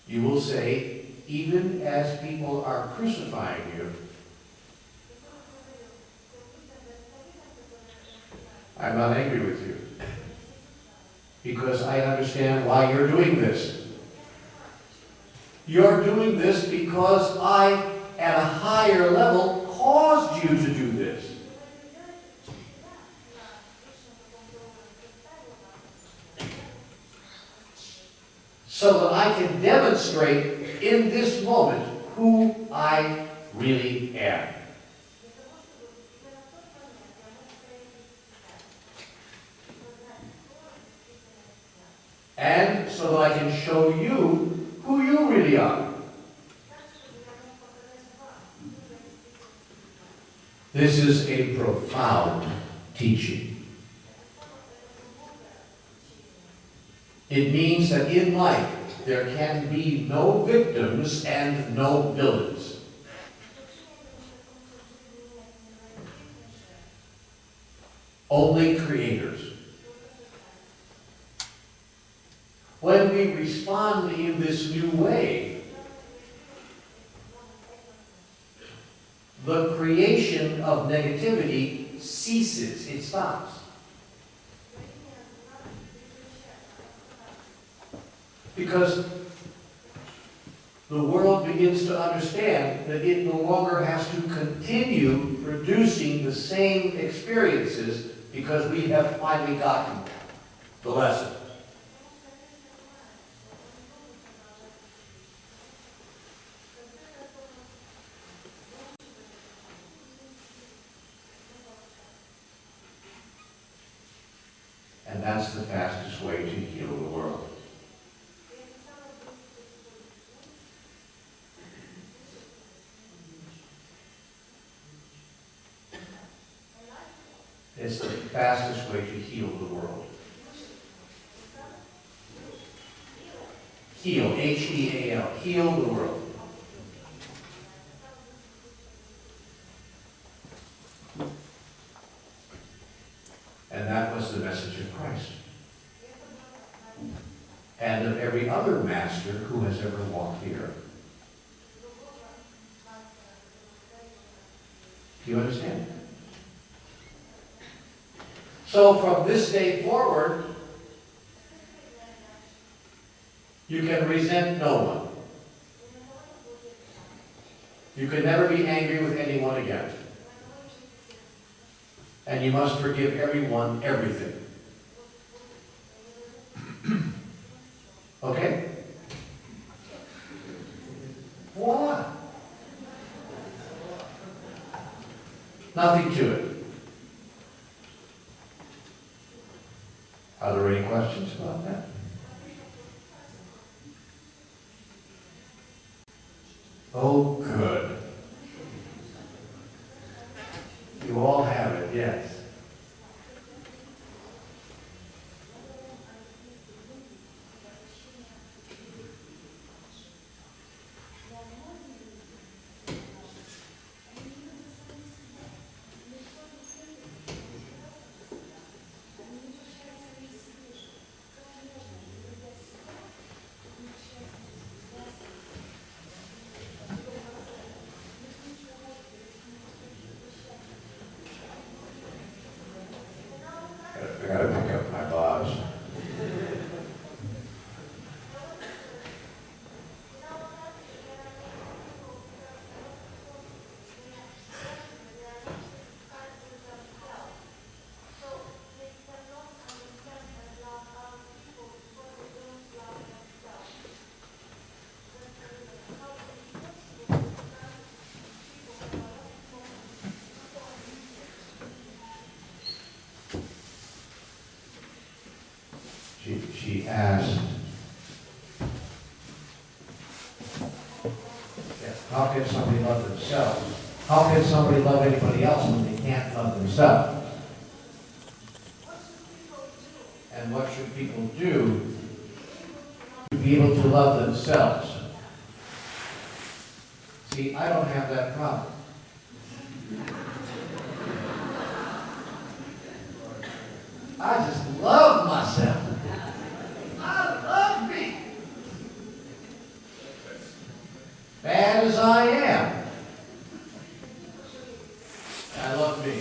You will say, even as people are crucifying you, I'm not angry with you, because I understand why you're doing this. You're doing this because I, at a higher level, caused you to do this. So that I can demonstrate in this moment who I really am. And so that I can show you who you really are. This is a profound teaching. It means that in life there can be no victims and no villains. Only creators. When we respond in this new way, the creation of negativity ceases, it stops. Because the world begins to understand that it no longer has to continue producing the same experiences because we have finally gotten the lesson. And that's the fastest way to heal the world. It's the fastest way to heal the world. Heal, H-E-A-L, heal the world. And that was the message of Christ. And of every other master who has ever walked the earth. Do you understand? So from this day forward, you can resent no one. You can never be angry with anyone again. And you must forgive everyone everything. Okay? Voila. Nothing to it. Are there any questions about that? Oh, good. You all have it, yes. I gotta pick up my gloves. She asked, how can somebody love themselves? How can somebody love anybody else when they can't love themselves? And what should people do to be able to love themselves? See, I don't have that problem. I just love myself. I love me. Bad as I am, I love me.